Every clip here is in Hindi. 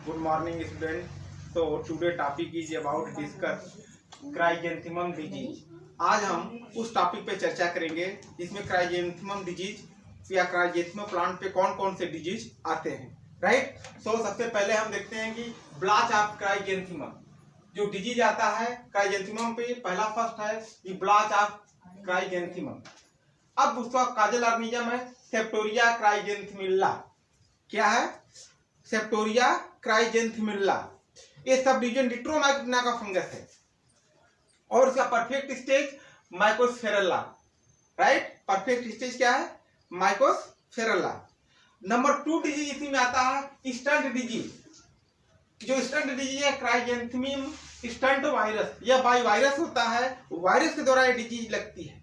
Good morning, student. So today topic is about discuss chrysanthemum disease. आज हम उस टॉपिक पे चर्चा करेंगे जिसमें क्राइजेंथेमम डिजीज या क्राइजेंथेमम प्लांट पे कौन कौन से डिजीज आते हैं, राइट। सो सबसे पहले हम देखते हैं कि ब्लाच ऑफ क्राइजेंथेमम जो डिजीज आता है क्राइजेंथेमम पे, पहला फर्स्ट है कि ब्लाच ऑफ क्राइजेंथेमम। अब उसका काजल ऑर्गेनिज्म है सेप्टोरिया क्राइजेंथेमिल्ला। क्या है? Septoria chrysanthemella. ये सब डिवीजन डिट्रोमाइकोटिना का फंगस है और इसका perfect stage mycosphaerella, right. Perfect stage क्या है? माइकोस्फेरेला। नंबर 2 डिजीज इसी में आता है स्टंट डिजीज। जो स्टंट डिजीज है क्राइजेंथेमम स्टंट वायरस, यह बाई वायरस होता है, वायरस के द्वारा ये डिजीज लगती है।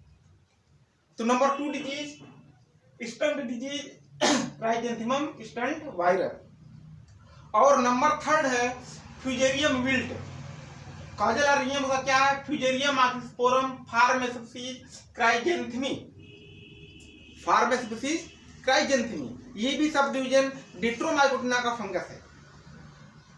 तो number 2 disease stunt disease chrysanthemum stunt virus. और नंबर 3 है फ्यूजेरियम विल्ट। काजल ऑर्गेनिज्म का क्या है? फ्यूजेरियम आक्सीस्पोरम फार्मेस्पिसीज क्राइजेंथेमी। फार्मेस्पिसीज क्राइजेंथेमी ये भी सब डिवीजन डिट्रोमाइकोटिना का फंगस है।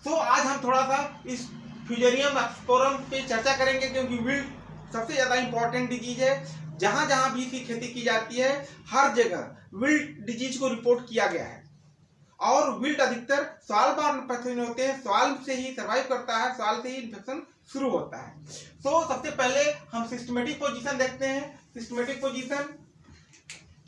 तो आज हम थोड़ा सा इस फ्यूजेरियम आक्सीस्पोरम पे चर्चा करेंगे क्योंकि विल्ट सबसे ज्यादा इंपॉर्टेंट डिजीज है। जहां जहां भी इसकी खेती की जाती है हर जगह विल्ट डिजीज को रिपोर्ट किया गया है। और विल्ट अधिकतर सॉइल बॉर्न पैथोजन होते हैं, सॉइल से ही सर्वाइव करता है, सॉइल से ही इन्फेक्शन शुरू होता है। तो सबसे पहले हम सिस्टमेटिक पोजीशन देखते हैं। Systematic position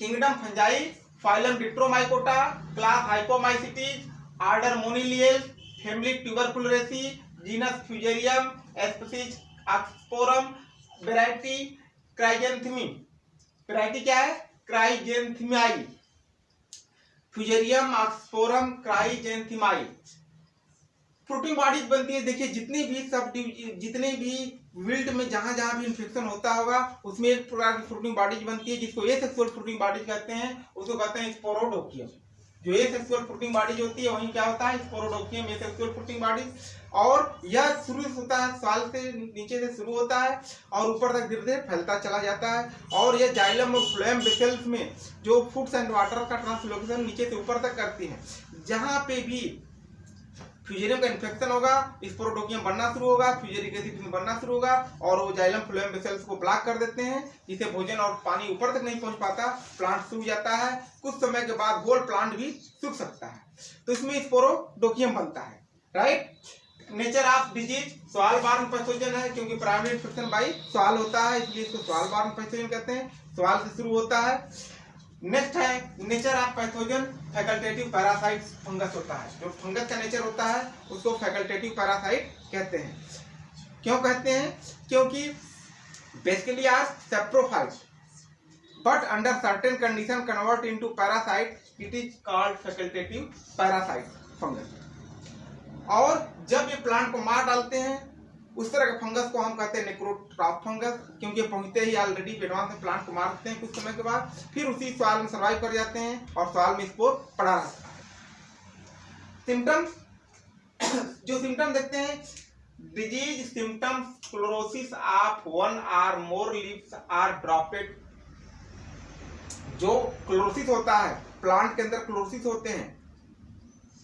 kingdom fungi, phylum deuteromycota, class hyphomycetes, order moniliales, family tuberculariaceae, genus fusarium, species oxysporum, variety chrysanthemi. Variety क्या है? Chrysanthemi. Fusarium oxysporum chrysanthemi. Fruiting bodies बनती है। देखिए जितने भी विल्ट में जहां जहां भी इन्फेक्शन होता होगा उसमें एक प्रकार की फ्रूटिंग बॉडीज बनती है जिसको एसेक्सुअल फ्रूटिंग बॉडीज कहते हैं। उसको कहते हैं स्पोरोडोकियम। जो एसेक्सुअल फ्रूटिंग बॉडीज होती है वहीं क्या होता है? स्पोरोडोकियम एसेक्सुअल फ्रूटिंग बॉडीज। और यह शुरू होता है सॉइल से, नीचे से शुरू होता है और ऊपर तक धीरे धीरे फैलता चला जाता है। और यह जाइलम और फ्लोएम वेसल्स में जो फूड्स एंड वाटर का ट्रांसलोकेशन नीचे से ऊपर तक करती है। जहां पे भी फ्यूजेरियम का इन्फेक्शन होगा स्पोरोडोकियम बनना शुरू होगा, फ्यूजेरिक एसिड में बनना शुरू होगा और वो जाइलम फ्लोएम वेसल्स को ब्लॉक कर देते हैं जिससे भोजन और पानी ऊपर तक नहीं पहुंच पाता, प्लांट सूख जाता है। कुछ समय के बाद होल प्लांट भी सूख सकता है। तो इसमें स्पोरोडोकियम बनता है, right. Nature of disease soil born pathogen है क्योंकि प्राइमरी इन्फेक्शन बाई सॉइल होता है, इसलिए इसको सॉइल बॉर्न पैथोजन कहते हैं। सॉइल से शुरू होता है। नेक्स्ट है nature of pathogen facultative parasite fungus होता है। जो फंगस का नेचर होता है उसको फैकल्टेटिव पैरासाइट कहते हैं। क्यों कहते हैं? क्योंकि basically are saprophytes but under certain condition convert into parasite, it is called facultative parasite fungus. और जब ये प्लांट को मार डालते हैं उस तरह के फंगस को हम कहते हैं नेक्रोट्रॉप फंगस, क्योंकि पहुंचते ही ऑलरेडी एडवांस में प्लांट को मार देते हैं। कुछ समय के बाद फिर उसी सॉइल में सर्वाइव कर जाते हैं और सॉइल में स्पोर पड़ा रहता है। सिम्टम्स जो सिम्टम देखते हैं, disease symptoms chlorosis of 1 or more leaves are dropped. जो क्लोरोसिस होता है, प्लांट के अंदर क्लोरोसिस होते हैं,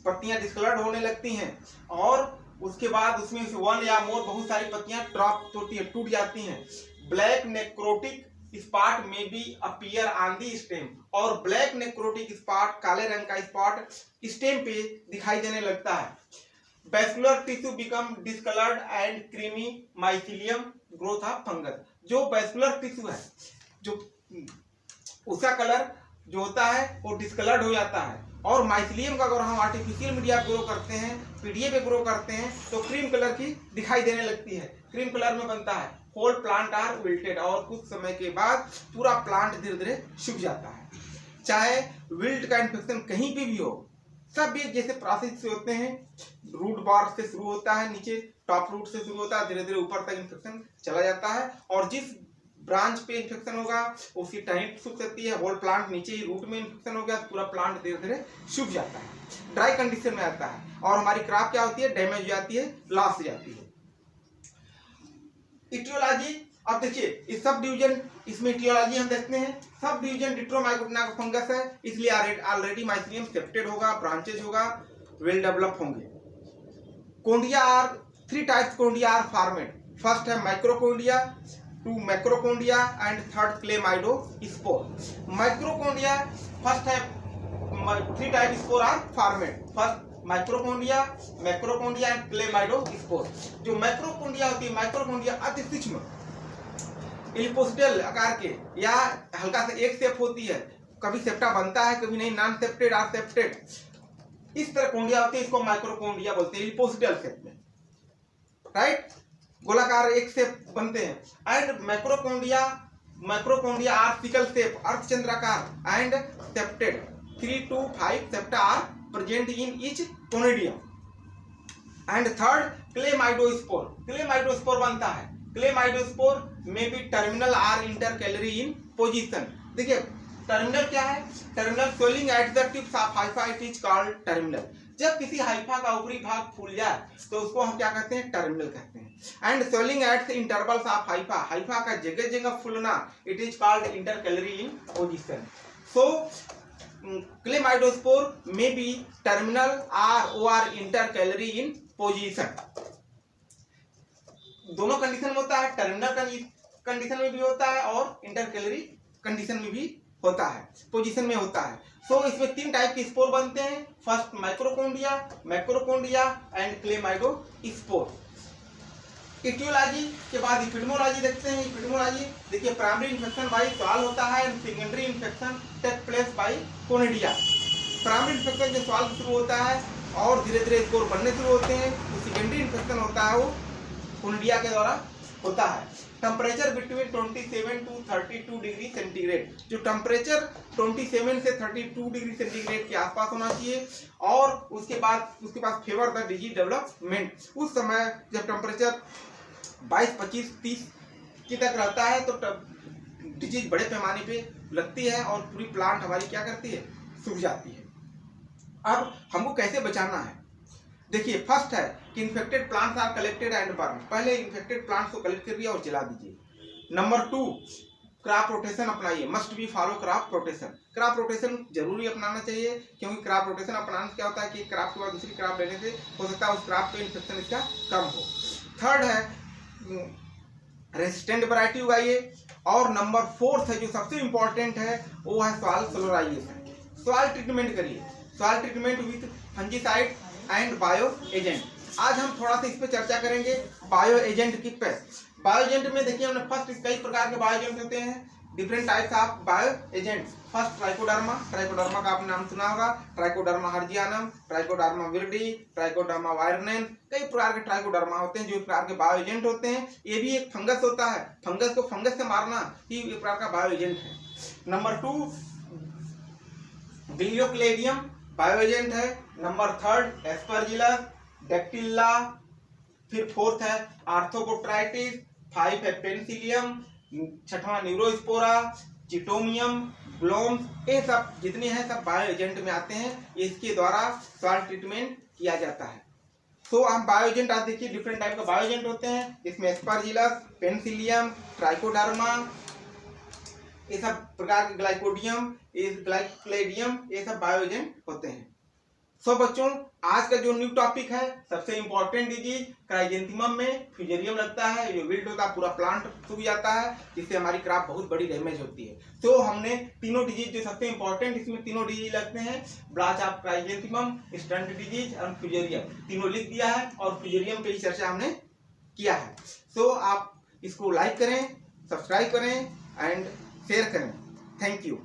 पत्तियां डिस्कलर्ड होने लगती हैं और उसके बाद उसमें से 1 या मोर बहुत सारी पत्तियां ड्रॉप होती है, टूट जाती हैं। Black necrotic spot may be appear on the stem. और ब्लैक नेक्रोटिक स्पॉट, काले रंग का स्पॉट स्टेम पे दिखाई देने लगता है। Vascular tissue become discoloured and creamy mycelium growth of fungus. जो वैस्कुलर टिश्यू है जो उसका कलर जो होता है वो डिस्कलर्ड हो जाता है। और माइसीलियम का अगर हम आर्टिफिशियल मीडिया ग्रो करते हैं, पीडीए पे ग्रो करते हैं तो क्रीम कलर की दिखाई देने लगती है, क्रीम कलर में बनता है। होल प्लांट आर विल्टेड और कुछ समय के बाद पूरा प्लांट धीरे धीरे सूख जाता है। चाहे विल्ट का इन्फेक्शन कहीं पे भी हो, सब एक जैसे प्रोसेस से होते हैं। रूट बार से शुरू होता है, नीचे टॉप रूट से शुरू होता है, धीरे धीरे ऊपर तक इन्फेक्शन चला जाता है और जिस ब्रांच पे इन्फेक्शन होगा उसकी टहनी सूख सकती है। होल प्लांट नीचे ही रूट में इन्फेक्शन हो गया तो पूरा प्लांट धीरे धीरे सूख जाता है, ड्राई कंडीशन में आता है और हमारी क्रॉप क्या होती है? डैमेज हो जाती है, लॉस हो जाती है। इटियोलॉजी, अब देखिए इस सब डिवीजन, इसमें इटियोलॉजी हम देखते हैं। सब डिवीजन डिट्रोमाइकोटिना का फंगस है, इसलिए ऑलरेडी माइसीलियम सेप्टेड होगा, ब्रांचेज होगा, वेल डेवलप होंगे। Conidia are 3 types conidia are formed. First है microconidia, 2 macroconidia and 3rd chlamydospore. Microconidia first है 3 type spore are formed. First microconidia, macroconidia and chlamydospore. जो मैक्रोकोंडिया होती है, माइक्रोकोंडिया अति सूक्ष्म इलिपोसिडल आकार के या हल्का सा एक शेप होती है, कभी सेप्टा बनता है कभी नहीं, नॉन सेप्टेड आर सेप्टेड, इस तरह कोंडिया होती है, इसको माइक्रोकोंडिया बोलते हैं, इलिपोसिडल शेप में, राइट, गोलाकार एक शेप बनते हैं। And macroconidia are sickle shape, अर्धचंद्राकार and septate, 3 to 5 septa are present in each conidium. And 3rd chlamydospore. Chlamydospore बनता है, क्लेमाइडोस्पोर में भी terminal or intercalary in position. देखिए टर्मिनल क्या है, terminal swelling at the tips of hypha, it is called terminal. जब किसी हाइफा का ऊपरी भाग फूल जाए तो उसको हम क्या कहते हैं, टर्मिनल कहते हैं। And swelling at the intervals of hypha, hypha का जगह जगह फूलना, it is called intercalary in position. So chlamydospore में भी टर्मिनल आर ओ आर इंटरकैलरी इन पोजीशन। दोनों कंडीशन में होता है, टर्मिनल कंडीशन में भी होता है और इंटरकैलरी कंडीशन में भी होता है, पोजीशन में होता है। सो इसमें 3 टाइप के स्पोर बनते हैं। First microconidia, macroconidia and chlamydospore. Etiology के बाद इपिडेमोलॉजी देखते हैं। इपिडेमोलॉजी देखिए, प्राइमरी इन्फेक्शन बाय सॉल होता है and secondary infection take place by conidia. Primary infection जो सॉल शुरू होता है और धीरे धीरे स्पोर बनने शुरू होते हैं, तो सेकेंडरी इन्फेक्शन होता है वो कोनिडिया के द्वारा होता है। Temperature between 27 to 32 degree centigrade. जो टेम्परेचर 27 से 32 डिग्री सेंटीग्रेड के आसपास होना चाहिए और उसके पास फेवर द डिजीज डेवलपमेंट। उस समय जब टेम्परेचर 22, 25, 30 की तक रहता है तो डिजीज बड़े पैमाने पे लगती है और पूरी प्लांट हमारी क्या करती है, सूख जाती है। अब हमको कैसे बचाना है, देखिए फर्स्ट है कि infected plants are collected and burn. पहले इन्फेक्टेड प्लांट्स को कलेक्ट करिए और जला दीजिए। नंबर 2, क्रॉप रोटेशन अपनाइए, must be follow crop rotation. Crop rotation जरूरी अपनाना चाहिए, क्योंकि क्रॉप रोटेशन अपनाने से क्या होता है कि क्रॉप के बाद दूसरी क्रॉप लेने से हो सकता है उस क्रॉप पे इन्फेक्शन इसका कम हो। 3rd है रेसिस्टेंट वैरायटी उगाइए। और नंबर 4th है जो सबसे इंपॉर्टेंट है, वो है सॉइल सोलराइजेशन। सॉइल ट्रीटमेंट करिए, soil treatment with fungicide and bio agent. आज हम थोड़ा सा इस पे चर्चा करेंगे, बायो एजेंट की पे। बायो एजेंट में देखिए हमने फर्स्ट कई प्रकार के बायो एजेंट होते हैं, different types of bio agent. First trichoderma, trichoderma का आपने नाम सुना होगा, ट्राइकोडर्मा हर्जियानम, ट्राइकोडर्मा विर्डी, ट्राइकोडर्मा वायरनेंस, कई प्रकार के ट्राइकोडर्मा होते हैं जो एक प्रकार के बायो एजेंट होते हैं। ये भी एक फंगस होता है, फंगस को फंगस से मारना ही एक प्रकार का बायो एजेंट है। नंबर 2 ग्लियोक्लेडियम बायो एजेंट है। नंबर 3rd एस्परजिलस, डेक्टिला। फिर 4th है आर्थोपोट्राइटिस, 5 है पेनिसिलियम, 6वां न्यूरोस्पोरा, चिटोमियम, ग्लोम्स। ये सब जितने हैं सब बायो एजेंट में आते हैं, इसके द्वारा सॉइल ट्रीटमेंट किया जाता है। तो हम बायो एजेंट आज देखिए डिफरेंट टाइप का बायो एजेंट होते हैं, इसमें एस्परजिलस, पेनिसिलियम, ट्राइकोडर्मा, ये सब प्रकार के ग्लाइकोडियम, ग्लाइकोलेडियम, ये सब बायो एजेंट होते हैं। सो बच्चों, आज का जो न्यू टॉपिक है, सबसे इंपॉर्टेंट डिजीज क्राइजेंथेमम में फ्यूजेरियम लगता है, जो विल्ट होता है पूरा प्लांट सूख जाता है, जिससे हमारी क्रॉप बहुत बड़ी डैमेज होती है। तो हमने तीनों डिजीज जो सबसे इंपॉर्टेंट इसमें तीनों डिजीज लगते हैं, ब्लाच ऑफ क्राइजेंथेमम, स्टंट डिजीज और फ्यूजेरियम, तीनों लिख दिया है और फ्यूजेरियम पे ही चर्चा हमने किया है। सो आप इसको लाइक करें, सब्सक्राइब करें एंड शेयर करें। Thank you.